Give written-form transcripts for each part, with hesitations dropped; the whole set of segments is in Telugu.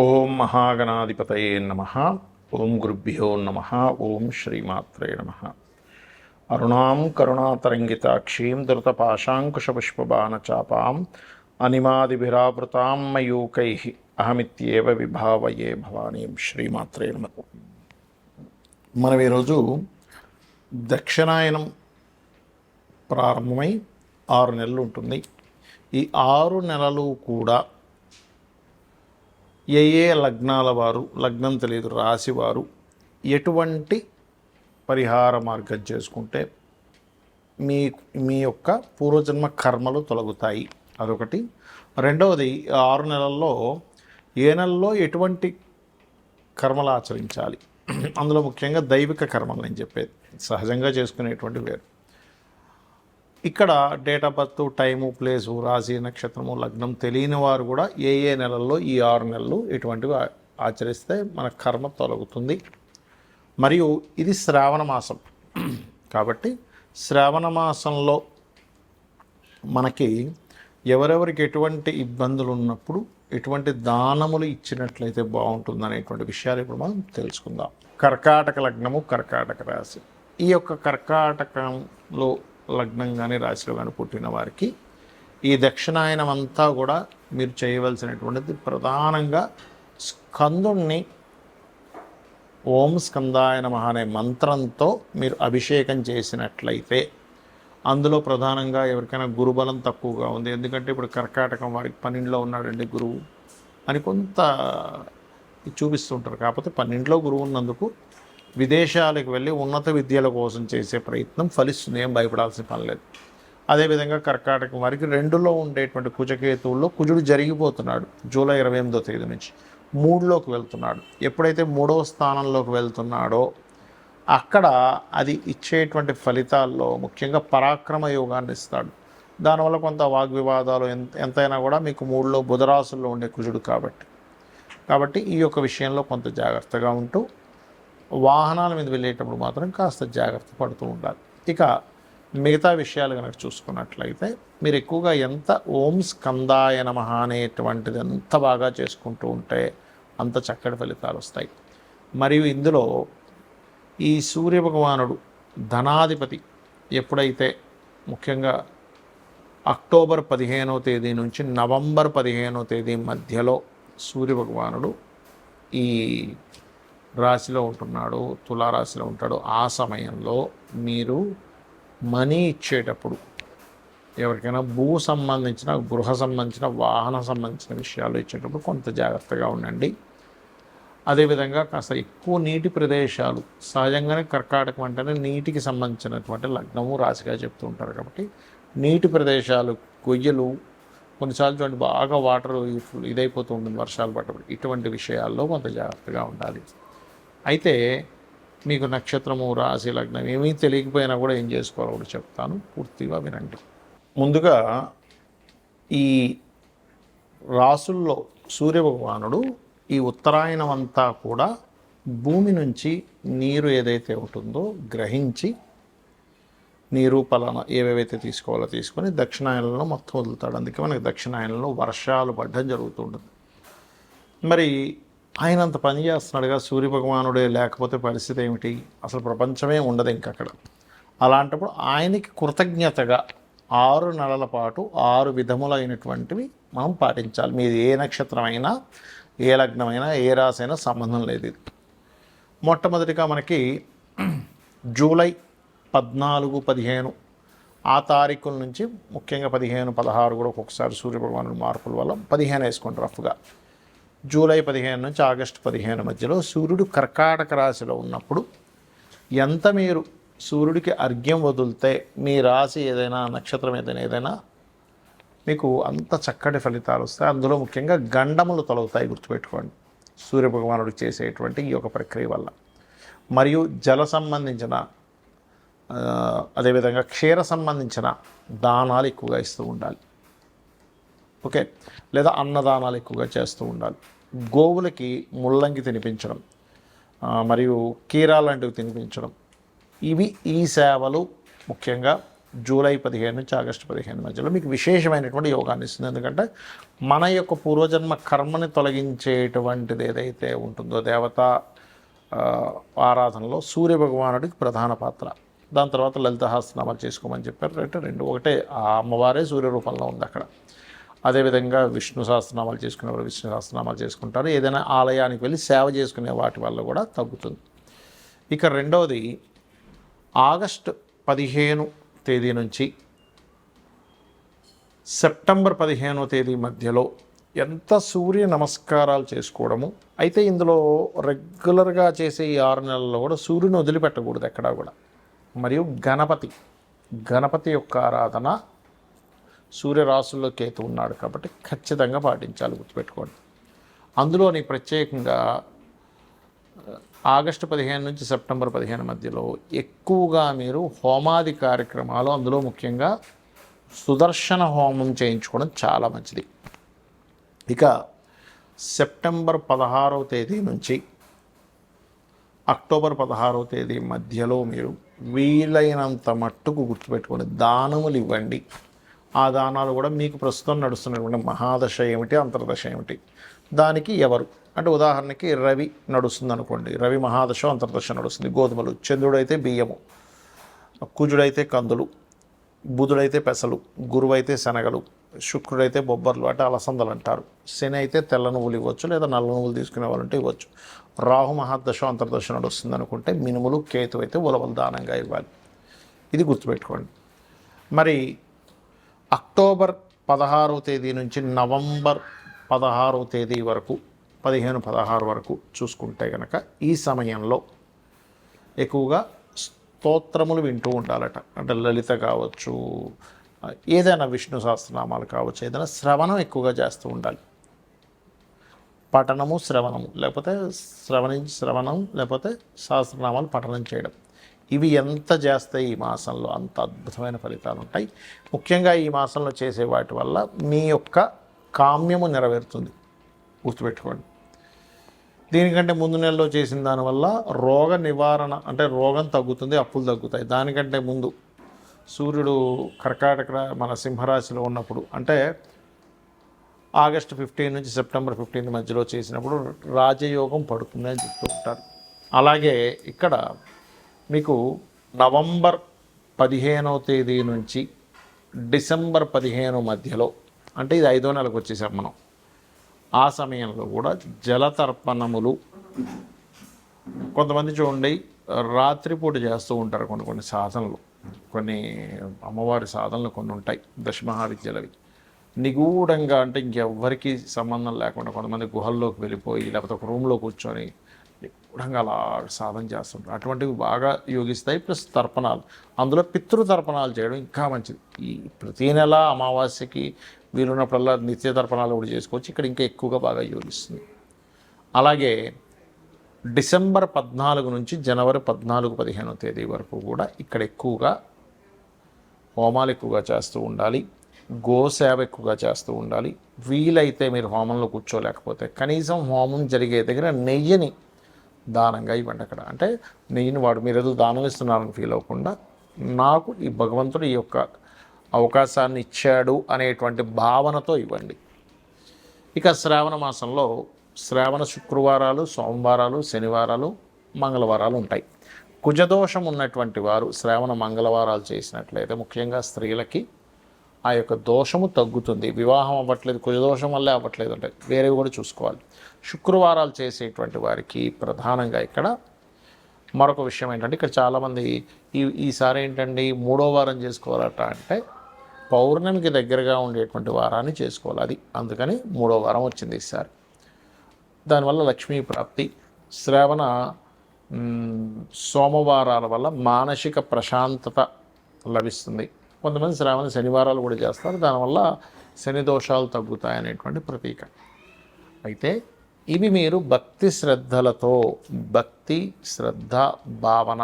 ఓం మహాగణాధిపతయే నమః. ఓం గురుభ్యో నమః. ఓం శ్రీమాత్రే నమః. అరుణాం కరుణాతరంగితాక్షీం ధృతపాశాంకుశపుష్పబాణచాపాం అనిమాదిభిరావృతాం మయూకైః అహమిత్యేవ విభావయే భవానీం. శ్రీమాత్రే నమః. మనం ఈరోజు దక్షిణాయనం ప్రారంభమై 6 నెలలు ఉంటుంది. ఈ 6 నెలలు కూడా ఏ లగ్నాల వారు, లగ్నం తెలియదు రాశి వారు ఎటువంటి పరిహార మార్గం చేసుకుంటే మీ మీ యొక్క పూర్వజన్మ కర్మలు తొలగుతాయి, అదొకటి. రెండవది, 6 నెలల్లో ఏ నెలలో ఎటువంటి కర్మలు ఆచరించాలి, అందులో ముఖ్యంగా దైవిక కర్మలు నేను చెప్పేది, సహజంగా చేసుకునేటువంటి వేరు. ఇక్కడ date of birth, time, place, రాశి, నక్షత్రము, లగ్నం తెలియని వారు కూడా ఏ నెలల్లో ఈ 6 నెలలు ఇటువంటివి ఆచరిస్తే మన కర్మ తొలగుతుంది. మరియు ఇది శ్రావణ మాసం కాబట్టి శ్రావణ మాసంలో మనకి ఎవరెవరికి ఎటువంటి ఇబ్బందులు ఉన్నప్పుడు ఎటువంటి దానములు ఇచ్చినట్లయితే బాగుంటుంది అనేటువంటి విషయాలు ఇప్పుడు మనం తెలుసుకుందాం. కర్కాటక లగ్నము, కర్కాటక రాశి. ఈ యొక్క కర్కాటకంలో లగ్నం కానీ రాశిలో కానీ పుట్టిన వారికి ఈ దక్షిణాయనం అంతా కూడా మీరు చేయవలసినటువంటిది ప్రధానంగా స్కందుణ్ణి ఓం స్కందాయ నమః అనే మంత్రంతో మీరు అభిషేకం చేసినట్లయితే, అందులో ప్రధానంగా ఎవరికైనా గురుబలం తక్కువగా ఉంది, ఎందుకంటే ఇప్పుడు కర్కాటకం వారికి 12లో ఉన్నాడండి గురువు అని కొంత చూపిస్తుంటారు. కాకపోతే 12లో గురువు ఉన్నందుకు విదేశాలకు వెళ్ళి ఉన్నత విద్యల కోసం చేసే ప్రయత్నం ఫలిస్తుంది, ఏం భయపడాల్సిన పని లేదు. అదేవిధంగా కర్కాటకం వారికి 2లో ఉండేటువంటి కుజకేతువుల్లో కుజుడు జరిగిపోతున్నాడు జూలై 28వ తేదీ నుంచి 3లోకి వెళ్తున్నాడు. ఎప్పుడైతే 3వ స్థానంలోకి వెళ్తున్నాడో అక్కడ అది ఇచ్చేటువంటి ఫలితాల్లో ముఖ్యంగా పరాక్రమ యోగాన్ని ఇస్తాడు. దానివల్ల కొంత వాగ్వివాదాలు ఎంతైనా కూడా మీకు 3లో బుధరాశుల్లో ఉండే కుజుడు కాబట్టి ఈ యొక్క విషయంలో కొంత జాగ్రత్తగా ఉంటూ వాహనాల మీద వెళ్ళేటప్పుడు మాత్రం కాస్త జాగ్రత్త పడుతూ ఉండాలి. ఇక మిగతా విషయాలు కనుక చూసుకున్నట్లయితే మీరు ఎక్కువగా ఎంత ఓం స్కందాయ నమః అనేటువంటిది ఎంత బాగా చేసుకుంటూ ఉంటే అంత చక్కటి ఫలితాలు వస్తాయి. మరియు ఇందులో ఈ సూర్యభగవానుడు ధనాధిపతి ఎప్పుడైతే ముఖ్యంగా అక్టోబర్ 15వ తేదీ నుంచి నవంబర్ 15వ తేదీ మధ్యలో సూర్యభగవానుడు ఈ రాశిలో ఉంటున్నాడు, తులారాశిలో ఉంటాడు. ఆ సమయంలో మీరు మనీ ఇచ్చేటప్పుడు ఎవరికైనా భూ సంబంధించిన, గృహ సంబంధించిన, వాహన సంబంధించిన విషయాలు ఇచ్చేటప్పుడు కొంత జాగ్రత్తగా ఉండండి. అదేవిధంగా కాస్త ఎక్కువ నీటి ప్రదేశాలు, సహజంగానే కర్కాటకం అంటేనే నీటికి సంబంధించినటువంటి లగ్నము రాశిగా చెప్తూ ఉంటారు కాబట్టి నీటి ప్రదేశాలు, గొయ్యలు, కొన్నిసార్లు చూడండి బాగా వాటర్ ఇదైపోతూ ఉంటుంది వర్షాలు పడ్డప్పుడు, ఇటువంటి విషయాల్లో కొంత జాగ్రత్తగా ఉండాలి. అయితే మీకు నక్షత్రము, రాశి, లగ్నం ఏమీ తెలియకపోయినా కూడా ఏం చేసుకోవాలో కూడా చెప్తాను, పూర్తిగా వినండి. ముందుగా ఈ రాసుల్లో సూర్యభగవానుడు ఈ ఉత్తరాయణం అంతా కూడా భూమి నుంచి నీరు ఏదైతే ఉంటుందో గ్రహించి నీరు పలానా ఏవేవైతే తీసుకోవాలో తీసుకొని దక్షిణాయనంలో మొత్తం వదులుతాడు. అందుకే మనకి దక్షిణాయనంలో వర్షాలు పడడం జరుగుతుంటుంది. మరి ఆయన అంత పని చేస్తున్నాడుగా, సూర్యభగవానుడే లేకపోతే పరిస్థితి ఏమిటి, అసలు ప్రపంచమే ఉండదు ఇంకక్కడ. అలాంటప్పుడు ఆయనకి కృతజ్ఞతగా 6 నెలల పాటు 6 విధములైనటువంటివి మనం పాటించాలి. మీది ఏ నక్షత్రమైనా, ఏ లగ్నమైనా, ఏ రాశి అయినా సంబంధం లేదు. ఇది మొట్టమొదటిగా మనకి జూలై 14, 15 ఆ తారీఖుల నుంచి ముఖ్యంగా 15, 16 కూడా ఒక్కొక్కసారి సూర్యభగవానుడు మార్పుల వల్ల 15 వేసుకోండి రఫ్గా. జూలై 15 నుంచి ఆగస్టు 15 మధ్యలో సూర్యుడు కర్కాటక రాశిలో ఉన్నప్పుడు ఎంత మీరు సూర్యుడికి అర్ఘ్యం వదిలితే మీ రాశి ఏదైనా, నక్షత్రం ఏదైనా మీకు అంత చక్కటి ఫలితాలు వస్తాయి. అందులో ముఖ్యంగా గండములు తొలగుతాయి, గుర్తుపెట్టుకోండి, సూర్యభగవానుడికి చేసేటువంటి ఈ యొక్క ప్రక్రియ వల్ల. మరియు జల సంబంధించిన, అదేవిధంగా క్షీర సంబంధించిన దానాలు ఎక్కువగా ఇస్తూ ఉండాలి. ఓకే, లేదా అన్నదానాలు ఎక్కువగా చేస్తూ ఉండాలి. గోవులకి ముల్లంగి తినిపించడం, మరియు కీరా లాంటివి తినిపించడం, ఈ సేవలు ముఖ్యంగా జూలై 15 నుంచి ఆగస్టు 15 మధ్యలో మీకు విశేషమైనటువంటి యోగాన్ని ఇస్తుంది. ఎందుకంటే మన యొక్క పూర్వజన్మ కర్మని తొలగించేటువంటిది ఏదైతే ఉంటుందో దేవతా ఆరాధనలో సూర్య భగవానుడికి ప్రధాన పాత్ర. దాని తర్వాత లలిత సహస్రనామాలు చేసుకోమని చెప్పారు. రెండు ఒకటే, ఆ అమ్మవారే సూర్య రూపంలో ఉంది అక్కడ. అదేవిధంగా విష్ణు సహస్రనామాలు చేసుకునేవారు విష్ణు సహస్రనామాలు చేసుకుంటారు. ఏదైనా ఆలయానికి వెళ్ళి సేవ చేసుకునే వాటి వల్ల కూడా తగ్గుతుంది. ఇక రెండవది, ఆగస్టు 15 తేదీ నుంచి సెప్టెంబర్ 15వ తేదీ మధ్యలో ఎంత సూర్య నమస్కారాలు చేసుకోవడము. అయితే ఇందులో రెగ్యులర్గా చేసే ఈ 6 నెలల్లో కూడా సూర్యుని వదిలిపెట్టకూడదు ఎక్కడా కూడా. మరియు గణపతి యొక్క ఆరాధన, సూర్యరాశుల్లో కేతు ఉన్నాడు కాబట్టి ఖచ్చితంగా పాటించాలి, గుర్తుపెట్టుకోండి. అందులోని ప్రత్యేకంగా ఆగస్టు 15 నుంచి సెప్టెంబర్ 15 మధ్యలో ఎక్కువగా మీరు హోమాది కార్యక్రమాలు, అందులో ముఖ్యంగా సుదర్శన హోమం చేయించుకోవడం చాలా మంచిది. ఇక సెప్టెంబర్ 16వ తేదీ నుంచి అక్టోబర్ 16వ తేదీ మధ్యలో మీరు వీలైనంత మట్టుకు గుర్తుపెట్టుకోండి, దానములు ఇవ్వండి. ఆ దానాలు కూడా మీకు ప్రస్తుతం నడుస్తున్నటువంటి మహాదశ ఏమిటి, అంతర్దశ ఏమిటి, దానికి ఎవరు అంటే ఉదాహరణకి రవి నడుస్తుంది అనుకోండి, రవి మహాదశ అంతర్దశ నడుస్తుంది, గోధుమలు, చంద్రుడైతే బియ్యము, కుజుడైతే కందులు, బుధుడైతే పెసలు, గురువైతే శనగలు, శుక్రుడైతే బొబ్బర్లు అంటే అలసందలు అంటారు, శని అయితే తెల్ల నువ్వులు ఇవ్వచ్చు, లేదా నల్ల నువ్వులు తీసుకునే వాళ్ళంటే ఇవ్వచ్చు. రాహు మహాదశ అంతర్దశ నడుస్తుంది అనుకుంటే మినుములు, కేతు అయితే ఉలవలు దానంగా ఇవ్వాలి. ఇది గుర్తుపెట్టుకోండి. మరి అక్టోబర్ 16వ తేదీ నుంచి నవంబర్ 16వ తేదీ వరకు 15-16 వరకు చూసుకుంటే కనుక ఈ సమయంలో ఎక్కువగా స్తోత్రములు వింటూ ఉండాలట. అంటే లలిత కావచ్చు, ఏదైనా విష్ణు సహస్రనామాలు కావచ్చు, ఏదైనా శ్రవణం ఎక్కువగా చేస్తూ ఉండాలి. పఠనము శ్రవణము, లేకపోతే శ్రవణం లేకపోతే సహస్రనామాలు పఠనం చేయడం, ఇవి ఎంత చేస్తాయి ఈ మాసంలో అంత అద్భుతమైన ఫలితాలు ఉంటాయి. ముఖ్యంగా ఈ మాసంలో చేసే వాటి వల్ల మీ యొక్క కామ్యము నెరవేరుతుంది, గుర్తుపెట్టుకోండి. దీనికంటే ముందు నెలలో చేసిన దానివల్ల రోగ నివారణ అంటే రోగం తగ్గుతుంది, అప్పులు తగ్గుతాయి. దానికంటే ముందు సూర్యుడు కర్కాటక మన సింహరాశిలో ఉన్నప్పుడు అంటే ఆగస్టు 15 నుంచి సెప్టెంబర్ 15 మధ్యలో చేసినప్పుడు రాజయోగం పడుతుంది అని చెప్తూ ఉంటారు. అలాగే ఇక్కడ మీకు నవంబర్ 15వ తేదీ నుంచి డిసెంబర్ 15 మధ్యలో అంటే ఇది 5వ నెలకు వచ్చేసాం మనం. ఆ సమయంలో కూడా జలతర్పణములు కొంతమంది చూడండి రాత్రిపూట చేస్తూ ఉంటారు. కొన్ని సాధనలు, కొన్ని అమ్మవారి సాధనలు కొన్ని ఉంటాయి దశమహావిద్యలవి నిగూఢంగా, అంటే ఇంకెవ్వరికి సంబంధం లేకుండా కొంతమంది గుహల్లోకి వెళ్ళిపోయి లేకపోతే ఒక రూమ్లో కూర్చొని నిగూఢంగా అలా సాధన చేస్తుంటారు. అటువంటివి బాగా యోగిస్తాయి. ప్లస్ తర్పణాలు, అందులో పితృతర్పణాలు చేయడం ఇంకా మంచిది. ఈ ప్రతీ నెల అమావాస్యకి వీలున్నప్పుడల్లా నిత్య తర్పణాలు కూడా చేసుకోవచ్చు. ఇక్కడ ఇంకా ఎక్కువగా బాగా యోగిస్తుంది. అలాగే డిసెంబర్ 14 నుంచి జనవరి 14-15 తేదీ వరకు కూడా ఇక్కడ ఎక్కువగా హోమాలు ఎక్కువగా చేస్తూ ఉండాలి, గోసేవ ఎక్కువగా చేస్తూ ఉండాలి. వీలైతే మీరు హోమంలో కూర్చోలేకపోతే కనీసం హోమం జరిగే దగ్గర నెయ్యిని దానంగా ఇవ్వండి. అక్కడ అంటే నెయ్యిని మీరు ఏదో దానం ఇస్తున్నారని ఫీల్ అవ్వకుండా, నాకు ఈ భగవంతుడు ఈ యొక్క అవకాశాన్ని ఇచ్చాడు అనేటువంటి భావనతో ఇవ్వండి. ఇక శ్రావణ మాసంలో శ్రావణ శుక్రవారాలు, సోమవారాలు, శనివారాలు, మంగళవారాలు ఉంటాయి. కుజదోషం ఉన్నటువంటి వారు శ్రావణ మంగళవారాలు చేసినట్లయితే ముఖ్యంగా స్త్రీలకి ఆ యొక్క దోషము తగ్గుతుంది. వివాహం అవ్వట్లేదు, కుజదోషం వల్లే అవ్వట్లేదు అంటే వేరేవి కూడా చూసుకోవాలి. శుక్రవారాలు చేసేటువంటి వారికి ప్రధానంగా ఇక్కడ మరొక విషయం ఏంటంటే, ఇక్కడ చాలామంది ఈసారి ఏంటండి 3వ వారం చేసుకోవాలట అంటే పౌర్ణమికి దగ్గరగా ఉండేటువంటి వారాన్ని చేసుకోవాలి. అది అందుకని 3వ వారం వచ్చింది ఈసారి. దానివల్ల లక్ష్మీ ప్రాప్తి, శ్రావణ సోమవారాల వల్ల మానసిక ప్రశాంతత లభిస్తుంది. కొంతమంది శ్రావణ శనివారాలు కూడా చేస్తారు, దానివల్ల శని దోషాలు తగ్గుతాయనేటువంటి ప్రతీక. అయితే ఇవి మీరు భక్తి శ్రద్ధలతో, భక్తి శ్రద్ధ భావన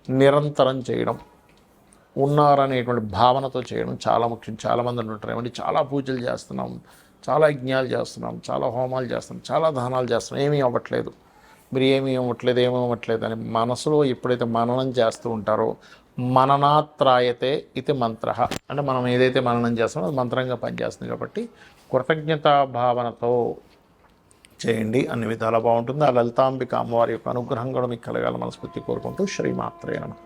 నిరంతరం చేయడం, ఉన్నారనేటువంటి భావనతో చేయడం చాలా ముఖ్యం. చాలామంది ఉంటారు ఏమంటే చాలా పూజలు చేస్తున్నాం, చాలా యజ్ఞాలు చేస్తున్నాం, చాలా హోమాలు చేస్తున్నాం, చాలా దానాలు చేస్తున్నాం, ఏమీ అవ్వట్లేదు, మీరు ఏమి ఇవ్వట్లేదు అని మనసులో ఎప్పుడైతే మననం చేస్తూ ఉంటారో, మననాత్రాయతే ఇది మంత్ర, అంటే మనం ఏదైతే మననం చేస్తామో అది మంత్రంగా పనిచేస్తుంది. కాబట్టి కృతజ్ఞతా భావనతో చేయండి, అన్ని విధాలా బాగుంటుంది. ఆ లలితాంబిక అమ్మవారి యొక్క అనుగ్రహం కూడా మీకు కలగాలని మనస్ఫూర్తి కోరుకుంటూ శ్రీమాత్రే నమః.